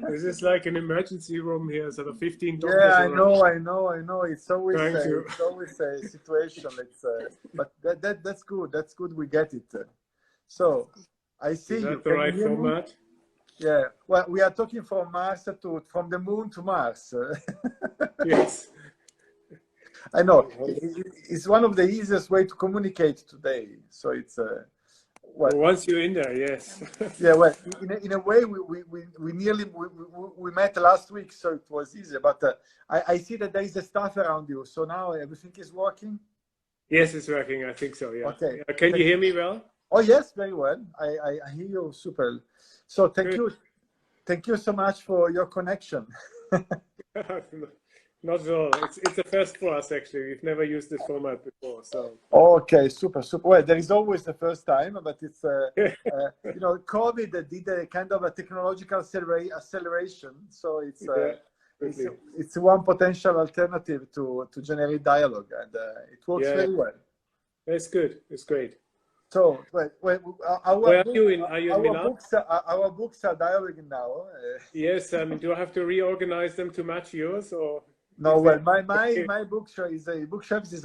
This is like an emergency room here, sort of 15 doctors. Yeah, I know. It's always a situation. But that's good. That's good. We get it. So I see you. Is that the right format? Yeah. Well, we are talking from the moon to Mars. Yes. I know. It's one of the easiest way to communicate today. So it's well, once you're in there, yes. Yeah. Well, in a way, we met last week, so it was easier. But I see that there is a staff around you. So now everything is working. Yes, it's working. I think so. Yeah. Okay. Can you hear me well? Oh yes, very well. I hear you super. So thank you so much for your connection. Not at all. It's a first for us, actually. We've never used this format before, so. Okay, super. Well, there is always the first time, but it's COVID did a kind of a technological acceleration. So it's one potential alternative to generate dialogue, and it works very well. It's good. It's great. So, our books are dialoguing now. Yes, do I have to reorganize them to match yours, or? No, well, my bookshelf is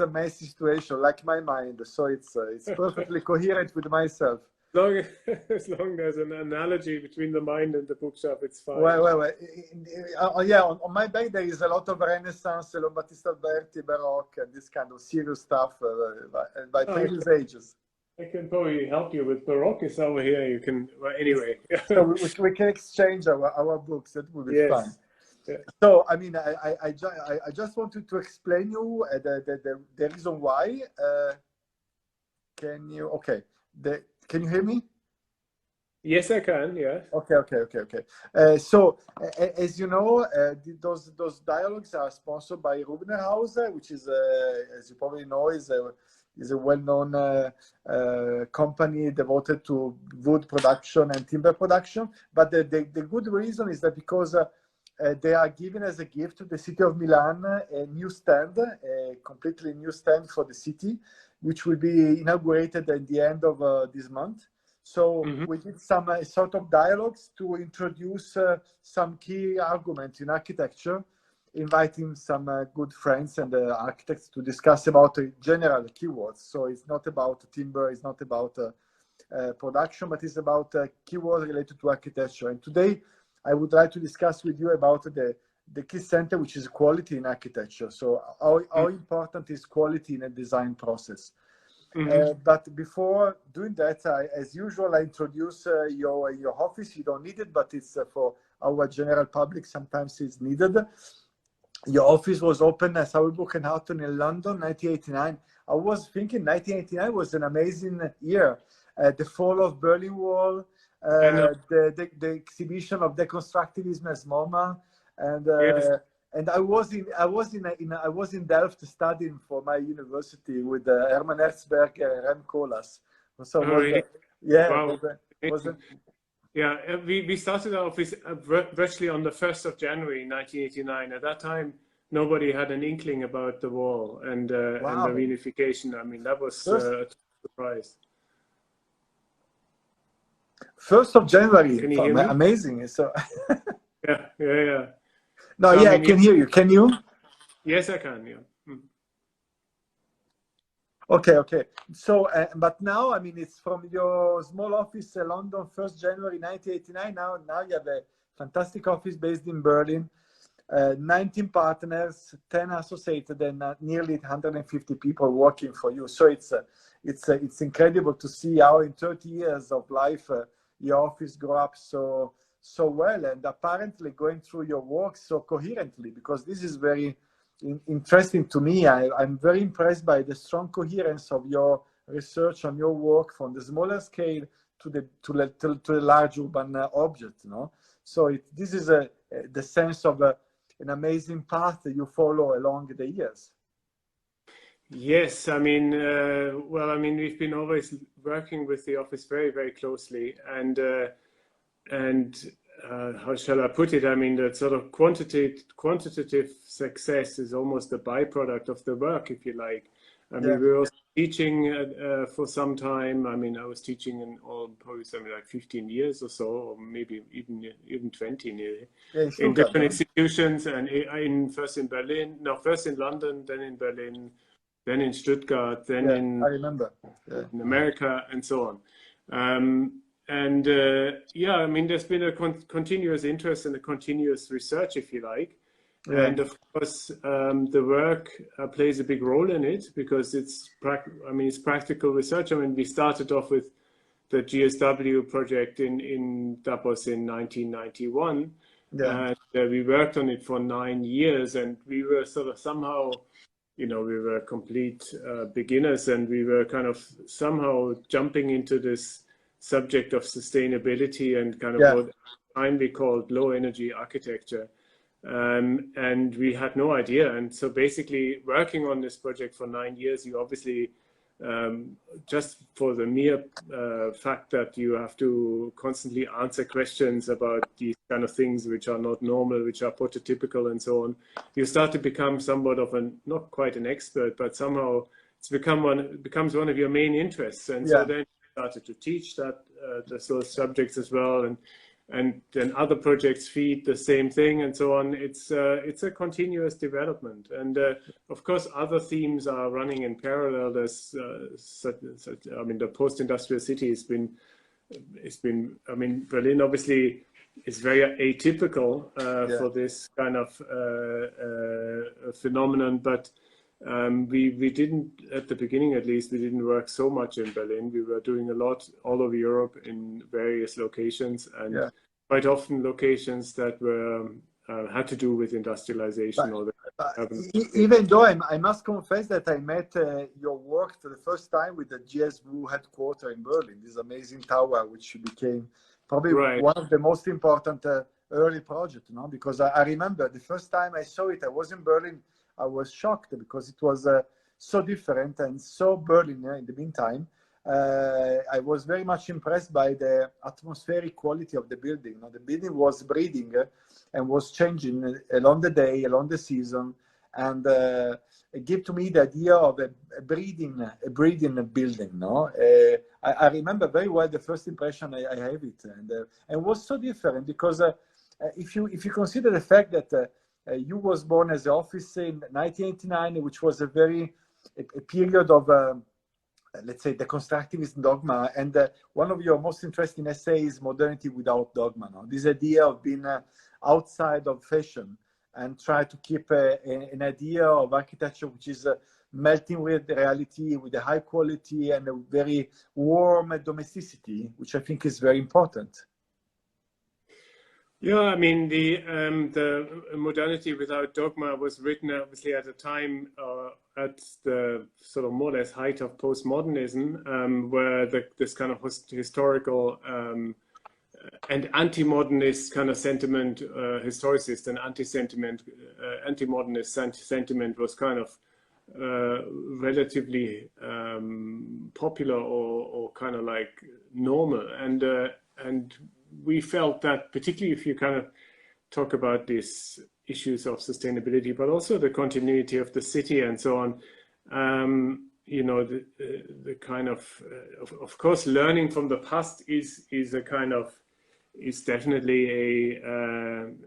a messy situation, like my mind. So it's perfectly coherent with myself. As long as there's an analogy between the mind and the bookshelf, it's fine. Well. Yeah, on my back there is a lot of Renaissance, Battista Alberti, Baroque, and this kind of serious stuff by previous ages. I can probably help you with Baroque. It's over here. You can. Well, anyway. So we can exchange our books. That would be fun. Yeah. So I mean, I just wanted to explain you the reason why. Can you hear me? Yes, I can. Yeah. Okay. So as you know, those dialogues are sponsored by Rubner Haus, which is, as you probably know, is a well-known company devoted to wood production and timber production. But the good reason is that because they are giving as a gift to the city of Milan a new stand, a completely new stand for the city, which will be inaugurated at the end of this month. So we did some sort of dialogues to introduce some key arguments in architecture, inviting some good friends and architects to discuss about general keywords. So it's not about timber, it's not about production, but it's about keywords related to architecture. And today, I would like to discuss with you about the key center, which is quality in architecture. So how important is quality in a design process? But before doing that, as usual, I introduce your office. You don't need it, but it's for our general public. Sometimes it's needed. Your office was opened at Sauerburch and Houghton in London, 1989. I was thinking 1989 was an amazing year. The fall of Berlin Wall, the exhibition of deconstructivism as MoMA, and I was in Delft studying for my university with Hermann Herzberg and Rem Koolhaas. So really? We started our office virtually on the 1st of January 1989. At that time, nobody had an inkling about the wall and the reunification. I mean, that was a surprise. 1st of January. Can you hear me? Amazing. So yeah. No, I can hear you. Can you? Yes, I can. Yeah. Okay. So, but now, I mean, it's from your small office, London, 1st January 1989. Now you have a fantastic office based in Berlin, 19 partners, 10 associated, and nearly 150 people working for you. So it's incredible to see how in 30 years of life your office grew up so well, and apparently going through your work so coherently, because this is very interesting to me. I'm very impressed by the strong coherence of your research on your work from the smaller scale to the large urban object. So this is the sense of an amazing path that you follow along the years. Yes, I mean, we've been always working with the office very, very closely, and how shall I put it? I mean, that sort of quantitative success is almost a byproduct of the work, if you like. I mean, we're also teaching for some time. I mean, I was teaching in all probably something like 15 years or so, or maybe even 20 nearly, in different institutions, and first in London, then in Berlin, then in Stuttgart, then in I remember in America, and so on. Yeah, I mean, there's been a continuous interest and a continuous research, if you like. Yeah. And of course, the work plays a big role in it because it's practical research. I mean, we started off with the GSW project in Davos in 1991. Yeah. And we worked on it for 9 years, and we were sort of somehow, we were complete beginners, and we were kind of somehow jumping into this subject of sustainability and kind of what kindly called low energy architecture. And we had no idea. And so basically working on this project for 9 years, you obviously, just for the mere fact that you have to constantly answer questions about these kind of things which are not normal, which are prototypical and so on, you start to become somewhat of not quite an expert, but somehow it becomes one of your main interests. And so then you started to teach those subjects as well. And then other projects feed the same thing and so on. It's a continuous development. And of course, other themes are running in parallel. There's, I mean, the post-industrial city has been, I mean, Berlin obviously is very atypical for this kind of phenomenon. But we didn't, at the beginning at least, we didn't work so much in Berlin. We were doing a lot all over Europe in various locations, and quite often locations that were had to do with industrialization. Even though I must confess that I met your work for the first time with the GSW headquarters in Berlin, this amazing tower, which became probably one of the most important early projects, because I remember the first time I saw it, I was in Berlin. I was shocked because it was so different and so Berlin in the meantime. I was very much impressed by the atmospheric quality of the building. The building was breathing and was changing along the day, along the season, and it gave to me the idea of a breathing building. I remember very well the first impression I have it, and it was so different because if you consider the fact that you was born as an office in 1989, which was a period of, let's say, the constructivist dogma. And one of your most interesting essays is Modernity Without Dogma. This idea of being outside of fashion and try to keep an idea of architecture which is melting with the reality, with a high quality and a very warm domesticity, which I think is very important. Yeah, I mean, the Modernity Without Dogma was written obviously at a time at the sort of more or less height of postmodernism, where this kind of historical and anti-modernist kind of sentiment, historicist and anti-modernist sentiment was kind of relatively popular or kind of like normal, and we felt that, particularly if you kind of talk about these issues of sustainability, but also the continuity of the city and so on, the kind of course, learning from the past is definitely an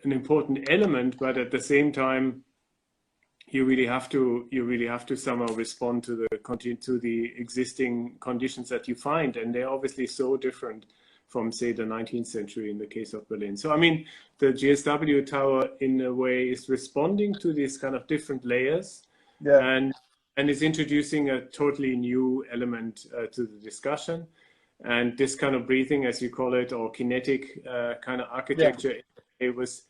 important element, but at the same time, you really have to somehow respond to the existing conditions that you find, and they're obviously so different from, say, the 19th century in the case of Berlin. So, I mean, the GSW Tower, in a way, is responding to these kind of different layers, and is introducing a totally new element to the discussion. And this kind of breathing, as you call it, or kinetic kind of architecture, it was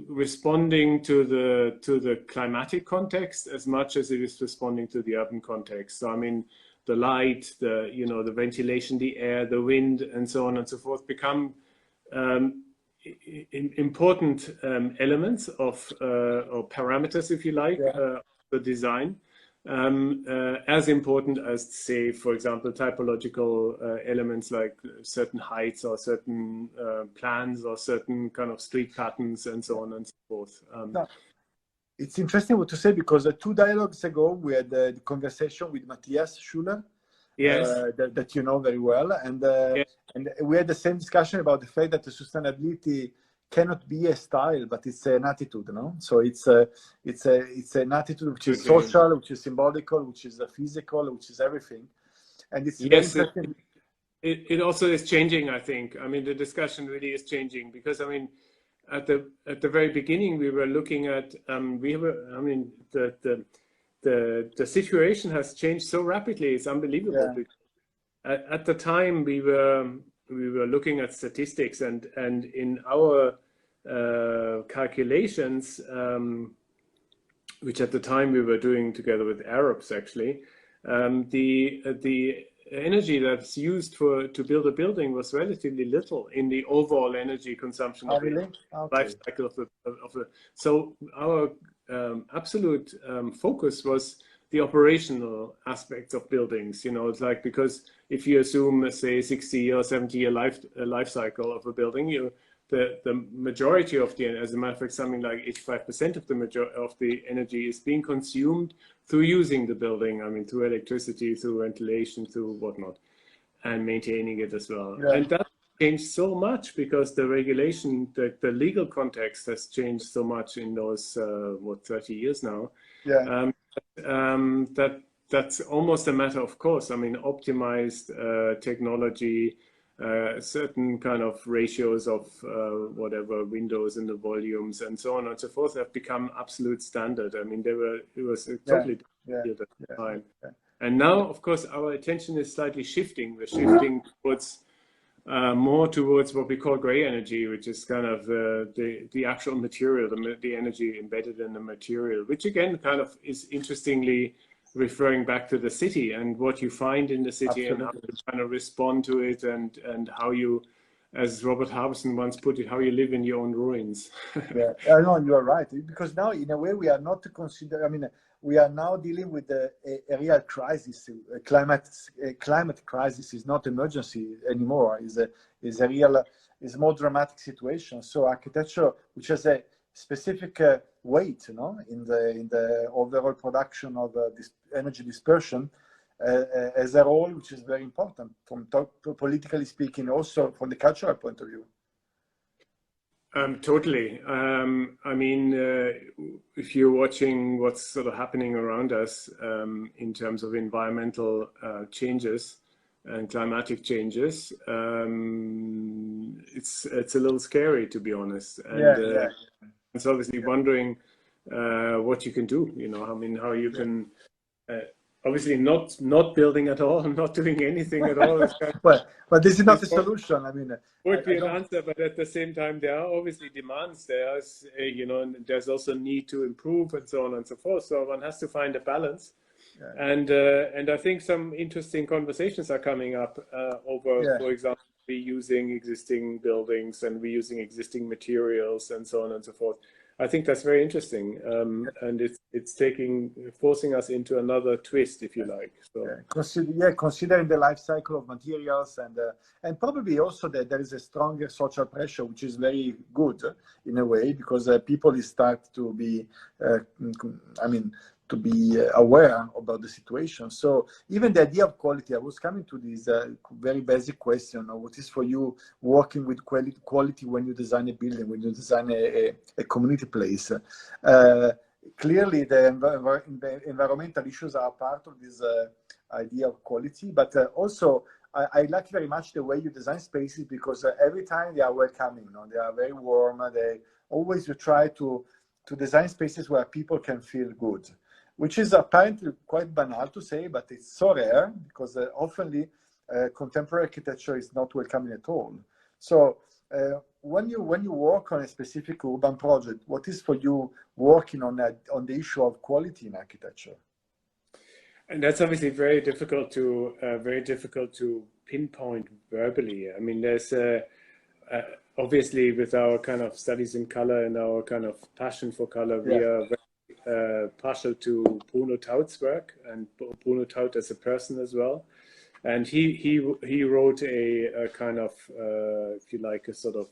responding to the climatic context as much as it is responding to the urban context. So, I mean, the light, the ventilation, the air, the wind, and so on and so forth become important elements of or parameters, if you like, the design, as important as, say, for example, typological elements like certain heights or certain plans or certain kind of street patterns and so on and so forth. it's interesting what to say, because 2 dialogues ago we had the conversation with Matthias Sauerbruch, Yes. that you know very well, and Yeah. and we had the same discussion about the fact that the sustainability cannot be a style, but it's an attitude, no? So it's an attitude which is social, which is symbolical, which is physical, which is everything, and it's very interesting. It also is changing, I think. I mean, the discussion really is changing, because I mean, at the very beginning we were looking at the situation has changed so rapidly, it's unbelievable. Yeah. At the time we were looking at statistics, and in our calculations, which at the time we were doing together with Arabs actually, the energy that's used to build a building was relatively little in the overall energy consumption of the life cycle of the. So our absolute focus was the operational aspects of buildings. You know, it's like, because if you assume, say, 60 or 70-year life cycle of a building, the majority of the, as a matter of fact, something like 85% of the energy is being consumed through using the building. I mean, through electricity, through ventilation, through whatnot, and maintaining it as well. Yeah. And that changed so much because the regulation, the legal context has changed so much in those 30 years now. Yeah. That's almost a matter of course. I mean, optimized technology. Certain kind of ratios of whatever windows and the volumes and so on and so forth have become absolute standard. I mean, it was a totally different at the time. Yeah. And now, of course, our attention is slightly shifting. We're shifting towards more towards what we call gray energy, which is kind of the actual material, the energy embedded in the material, which again kind of is interestingly referring back to the city and what you find in the city. Absolutely. And how you kind of respond to it, and how you, as Robert Harbison once put it, how you live in your own ruins. Yeah, I know, you are right, because now in a way we are not consider. I mean, we are now dealing with a real crisis. Climate crisis is not emergency anymore. Is a real, is more dramatic situation. So architecture, which has a specific weight, you know, in the overall production of this energy dispersion, as a role which is very important from politically speaking, also from the cultural point of view. Totally. I mean, if you're watching what's sort of happening around us in terms of environmental changes and climatic changes, it's a little scary, to be honest. And it's obviously wondering what you can do. You know, I mean, how you can obviously not building at all, not doing anything at all. But this is not a solution. I mean, would be an answer, but at the same time, there are obviously demands. There's you know, and there's also need to improve and so on and so forth. So one has to find a balance. Yeah. And I think some interesting conversations are coming up over, for example, reusing existing buildings and reusing existing materials and so on and so forth. I think that's very interesting, and it's forcing us into another twist, if you like. So considering the life cycle of materials, and probably also that there is a stronger social pressure, which is very good in a way, because people start to be, to be aware about the situation. So even the idea of quality, I was coming to this very basic question of what is for you working with quality when you design a building, when you design a community place. Clearly the environmental issues are part of this idea of quality, but also I like very much the way you design spaces, because every time they are welcoming, you know, they are very warm. They always, you try to design spaces where people can feel good, which is apparently quite banal to say, but it's so rare, because often contemporary architecture is not welcoming at all. So when you work on a specific urban project, what is for you working on the issue of quality in architecture? And that's obviously very difficult to pinpoint verbally. I mean, there's obviously with our kind of studies in color and our kind of passion for color, we are very partial to Bruno Taut's work, and Bruno Taut as a person as well. And he wrote a kind of, if you like, a sort of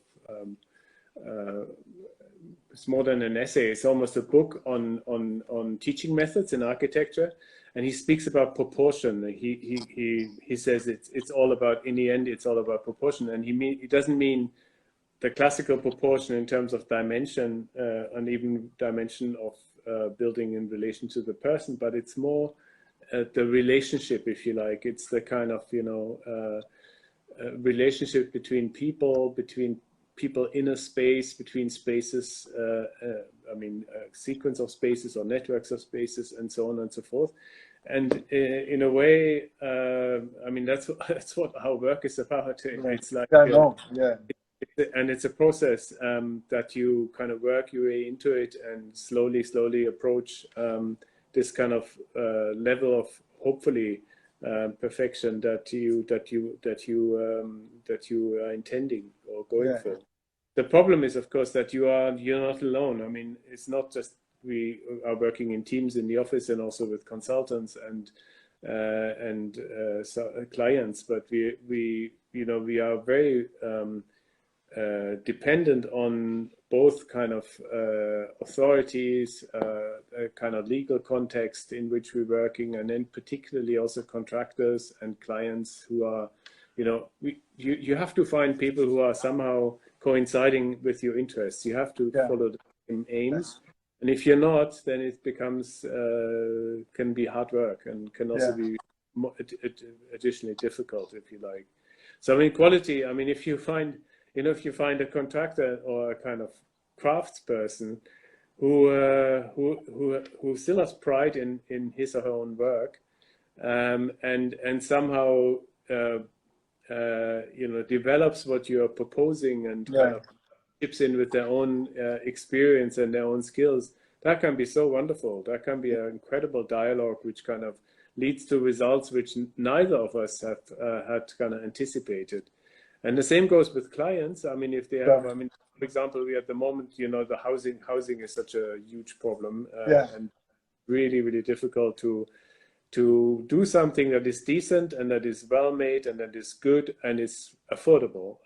it's more than an essay. It's almost a book on teaching methods in architecture, and he speaks about proportion. He says it's all about, in the end, it's all about proportion, and he doesn't mean the classical proportion in terms of dimension, and even dimension of building in relation to the person, but it's more the relationship, if you like. It's the kind of, you know, relationship between people in a space, between spaces, I mean, a sequence of spaces or networks of spaces, and so on and so forth. And in a way, I mean, that's what our work is about. It's like, and it's a process that you kind of work your way into it and slowly approach this kind of level of, hopefully, perfection that you are intending or going for. The problem is, of course, that you're not alone. I mean, it's not just we are working in teams in the office and also with consultants and clients, but we are very dependent on both kind of authorities, kind of legal context in which we're working, and then particularly also contractors and clients who are, you know, you have to find people who are somehow coinciding with your interests. You have to follow the same aims. And if you're not, then it becomes, can be hard work and can also be additionally difficult, if you like. So, I mean, quality, I mean, if you find a contractor or a kind of craftsperson who still has pride in his or her own work, and somehow you know, develops what you are proposing and kind of chips in with their own experience and their own skills, that can be so wonderful. That can be an incredible dialogue which kind of leads to results which neither of us have had kind of anticipated. And the same goes with clients. I mean, if they have, I mean, for example, we at the moment, you know, the housing is such a huge problem, and really, really difficult to do something that is decent and that is well made and that is good and is affordable.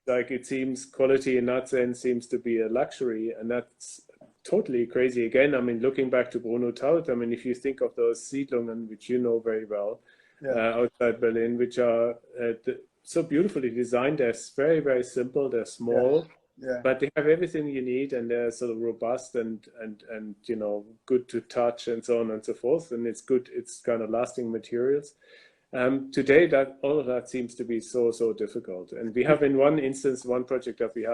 Like, it seems quality in that sense seems to be a luxury, and that's totally crazy. Again, I mean, looking back to Bruno Taut, I mean, if you think of those Siedlungen, which you know very well, outside Berlin, which are so beautifully designed. They're very, very simple. They're small, but they have everything you need, and they're sort of robust and you know, good to touch and so on and so forth. And it's good. It's kind of lasting materials. Today, that all of that seems to be so difficult. And we have, in one instance, one project that we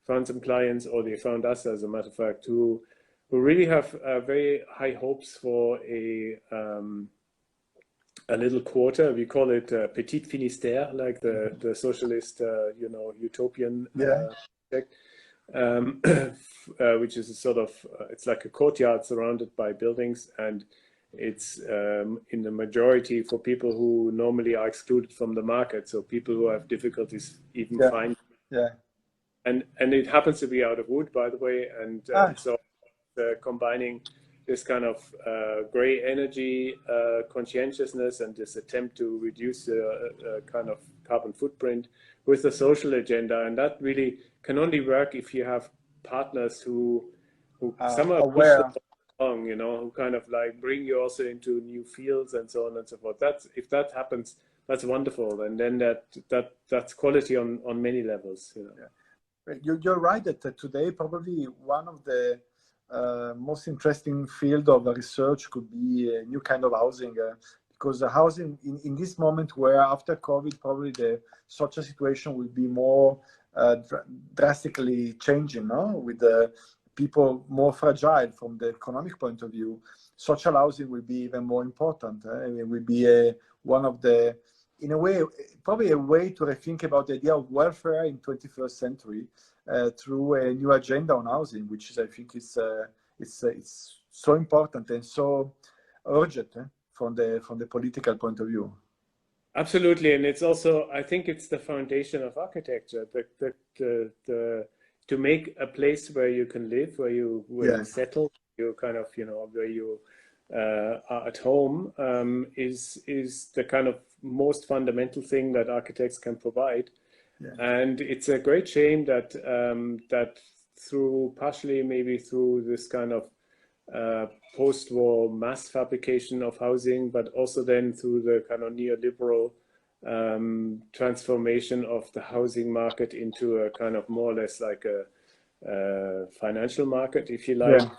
found some clients, or they found us, as a matter of fact, who really have very high hopes for a little quarter. We call it Petit Finistère, like the socialist, you know, utopian project, which is a sort of, it's like a courtyard surrounded by buildings, and it's in the majority for people who normally are excluded from the market, so people who have difficulties even finding. And it happens to be out of wood, by the way, and so combining this kind of gray energy, conscientiousness, and this attempt to reduce kind of carbon footprint with a social agenda. And that really can only work if you have partners who somehow push along, you know, who kind of like bring you also into new fields and so on and so forth. If that happens, that's wonderful. And then that's quality on many levels, you know. You're right that today probably one of the most interesting field of research could be a new kind of housing, because the housing in this moment, where after COVID probably the social situation will be more drastically changing, no? With the people more fragile from the economic point of view, social housing will be even more important. It will be one of the, in a way, probably a way to rethink about the idea of welfare in 21st century through a new agenda on housing, which is, I think, it's so important and so urgent from the political point of view. Absolutely, and it's also, I think, it's the foundation of architecture. To make a place where you can live, where you settle, you kind of, you know, where you are at home, is the kind of most fundamental thing that architects can provide. And it's a great shame that through partially maybe through this kind of post-war mass fabrication of housing, but also then through the kind of neoliberal transformation of the housing market into a kind of more or less like a financial market, if you like. Yeah.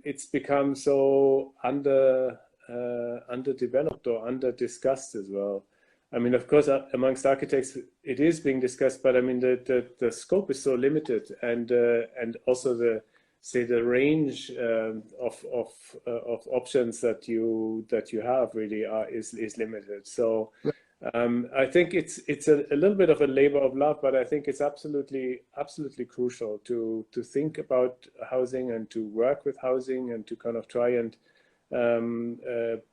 It's become so underdeveloped or under-discussed as well. I mean, of course, amongst architects, it is being discussed, but I mean, the scope is so limited, and also the range of options that you have really is limited. So I think it's a little bit of a labor of love, but I think it's absolutely crucial to think about housing and to work with housing and to kind of try and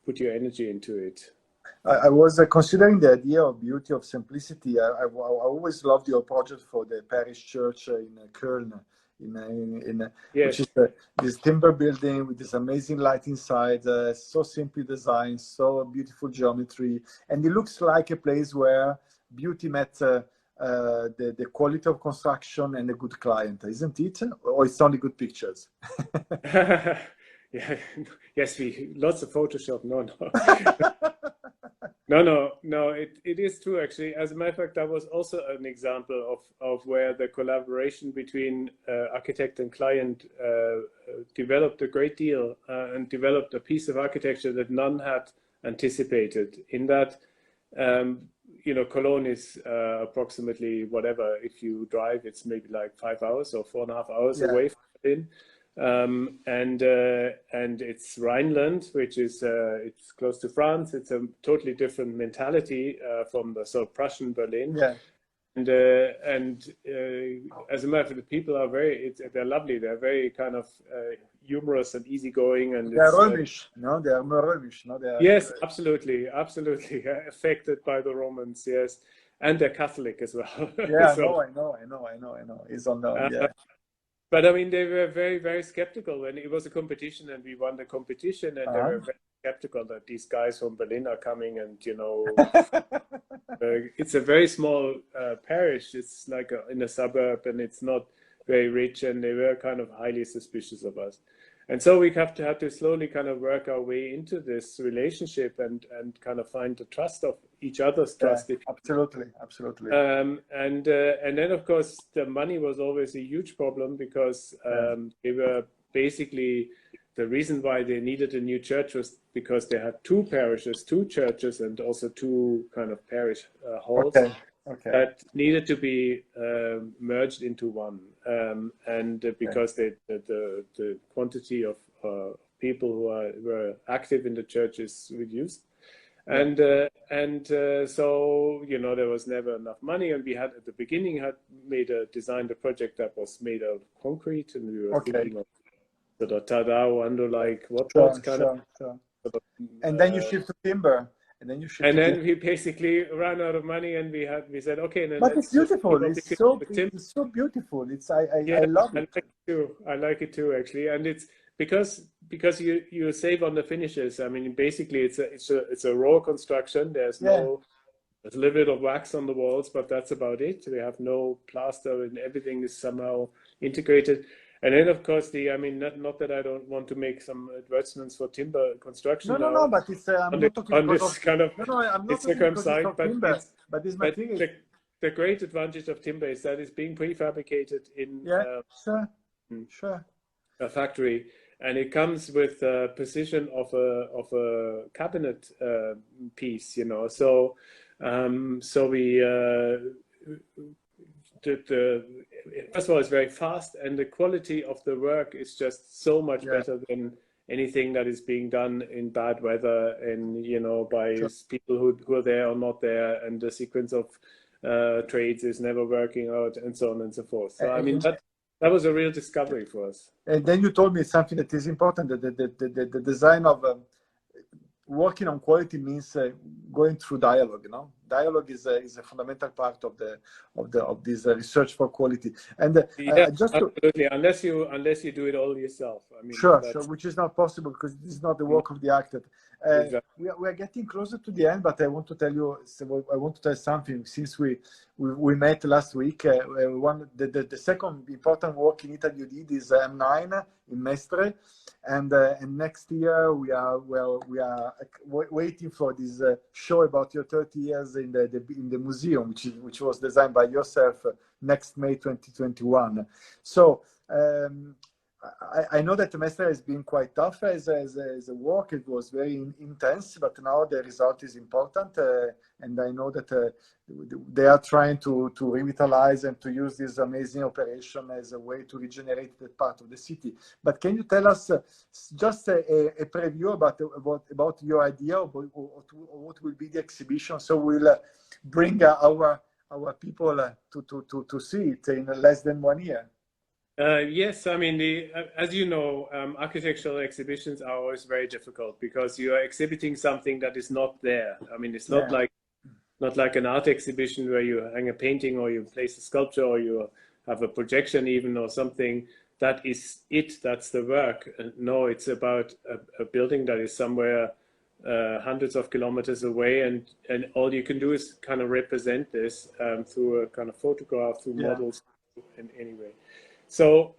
put your energy into it. I was considering the idea of beauty of simplicity. I always loved your project for the parish church in Köln, which is this timber building with this amazing light inside, so simply designed, so beautiful geometry, and it looks like a place where beauty met the quality of construction and a good client, isn't it? Or it's only good pictures? Yeah, yes, lots of Photoshop. No, it is true, actually. As a matter of fact, that was also an example of where the collaboration between architect and client developed a great deal and developed a piece of architecture that none had anticipated. In that, Cologne is approximately, whatever, if you drive, it's maybe like 5 hours or 4.5 hours away from Berlin. And it's Rhineland, which is it's close to France. It's a totally different mentality from the sort of Prussian Berlin. Yeah. And as a matter of fact, the people are they're lovely. They're very kind of humorous and easygoing, and they're Romish, no? They are more Romish, no? Yes, absolutely, affected by the Romans. Yes, and they're Catholic as well. Yeah, so, I know. It's unknown. Yeah. But I mean, they were very, very skeptical when it was a competition, and we won the competition, and they were very skeptical that these guys from Berlin are coming, and it's a very small parish. It's like in a suburb, and it's not very rich, and they were kind of highly suspicious of us. And so we have to slowly kind of work our way into this relationship and kind of find the trust of each other's trust. Absolutely. And then, of course, the money was always a huge problem because they were basically, the reason why they needed a new church was because they had two parishes, two churches, and also two kind of parish halls. That needed to be merged into one, because the quantity of people who were active in the church is reduced, and so there was never enough money, and we had at the beginning designed a project that was made of concrete, and we were thinking of sort of Tadao, like what kind of. And then you shift to timber. And then we basically ran out of money, and we said, okay. Then but it's beautiful. It's so beautiful. I love it. I like it too, actually. And it's because you save on the finishes. I mean, basically, it's a raw construction. There's a little bit of wax on the walls, but that's about it. We have no plaster, and everything is somehow integrated. And then, of course, not that I don't want to make some advertisements for timber construction. No, but it's I'm not talking on this kind of circumcised, but this material. The great advantage of timber is that it's being prefabricated in a factory, and it comes with precision of a cabinet piece, So we. First of all, it's very fast, and the quality of the work is just so much better than anything that is being done in bad weather and by people who are there or not there, and the sequence of trades is never working out, and so on and so forth. So I mean that was a real discovery for us. And then you told me something that is important, that the design of working on quality means going through dialogue, dialogue is a fundamental part of this research for quality. And yeah, just absolutely. Unless you do it all yourself. I mean, sure, which is not possible because this is not the work of the architect. Exactly. We are getting closer to the end, but I want to tell you, I want to tell something. Since we met last week, the second important work in Italy you did is M9 in Mestre, and next year we are waiting for this show about your 30 years in the museum, which was designed by yourself next May 2021. So. I know that Mestre has been quite tough as a work. It was very intense, but now the result is important, and I know that they are trying to revitalize and to use this amazing operation as a way to regenerate that part of the city. But can you tell us just a preview about your idea of what will be the exhibition? So we'll bring our people to see it in less than 1 year. Yes, I mean, as you know, architectural exhibitions are always very difficult because you are exhibiting something that is not there. I mean, it's not like an art exhibition where you hang a painting or you place a sculpture or you have a projection even or something. That is it, that's the work. No, it's about a building that is somewhere hundreds of kilometers away, and all you can do is kind of represent this through a kind of photograph, through models in any way. So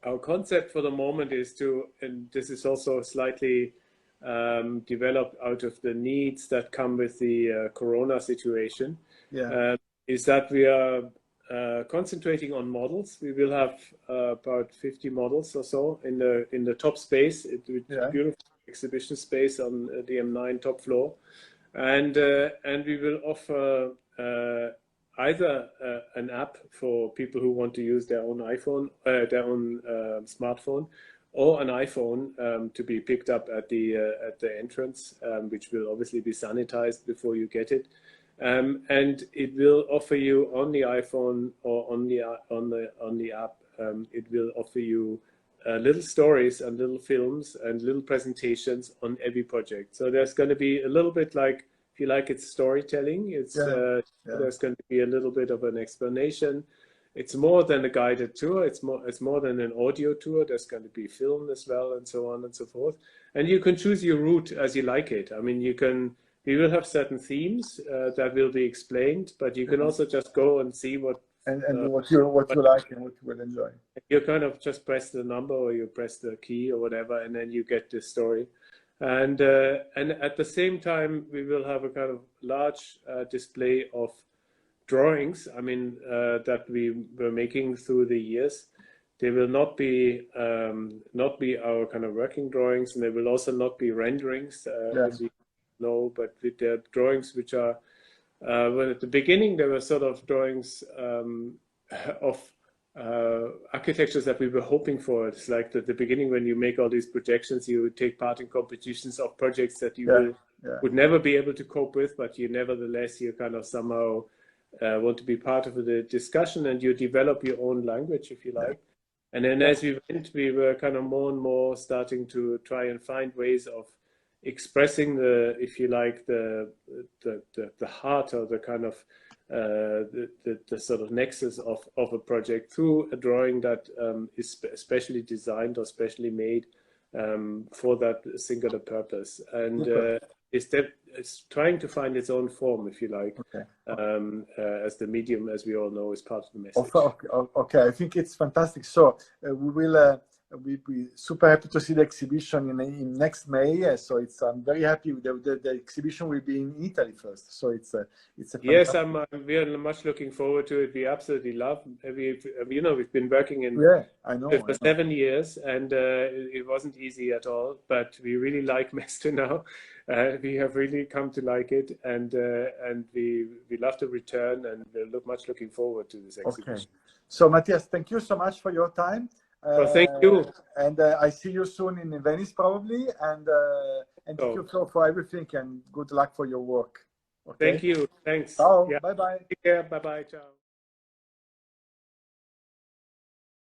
our concept for the moment is to, and this is also slightly developed out of the needs that come with the Corona situation, is that we are concentrating on models. We will have about 50 models or so in the top space, beautiful exhibition space on the M9 top floor, and we will offer either an app for people who want to use their own iPhone, their own smartphone, or an iPhone to be picked up at the entrance, which will obviously be sanitized before you get it, and it will offer you on the iPhone or on the app. It will offer you little stories and little films and little presentations on every project. So there's going to be a little bit like, if you like, it's storytelling. It's there's going to be a little bit of an explanation. It's more than a guided tour. It's more than an audio tour. There's going to be film as well, and so on and so forth. And you can choose your route as you like it. I mean, we will have certain themes that will be explained, but you can also just go and see what what you like and what you will enjoy. You kind of just press the number or you press the key or whatever, and then you get this story. And at the same time, we will have a kind of large display of drawings. I mean, that we were making through the years. They will not be our kind of working drawings, and they will also not be renderings, as you know. But they're drawings which are, well, at the beginning there were sort of drawings of architectures that we were hoping for. It's like at the beginning when you make all these projections, you take part in competitions of projects that you would never be able to cope with, but you nevertheless, you kind of somehow want to be part of the discussion, and you develop your own language, if you like. And then as we went, we were kind of more and more starting to try and find ways of expressing the, if you like, the heart or the kind of the sort of nexus of a project through a drawing that is specially designed or specially made for that singular purpose, and it's trying to find its own form, if you like, as the medium, as we all know, is part of the message. Okay, I think it's fantastic. So we will we'll be super happy to see the exhibition in next May. So I'm very happy. The exhibition will be in Italy first. So it's a yes, we are much looking forward to it. We absolutely love. We've been working in for 7 years, and it wasn't easy at all. But we really like Mestre now. We have really come to like it, and we love to return, and we're much looking forward to this exhibition. Okay. So Matthias, thank you so much for your time. Well, thank you. And I see you soon in Venice, probably. And thank you for everything, and good luck for your work. Okay? Thank you. Thanks. Ciao. Bye-bye. Take care. Bye-bye. Ciao.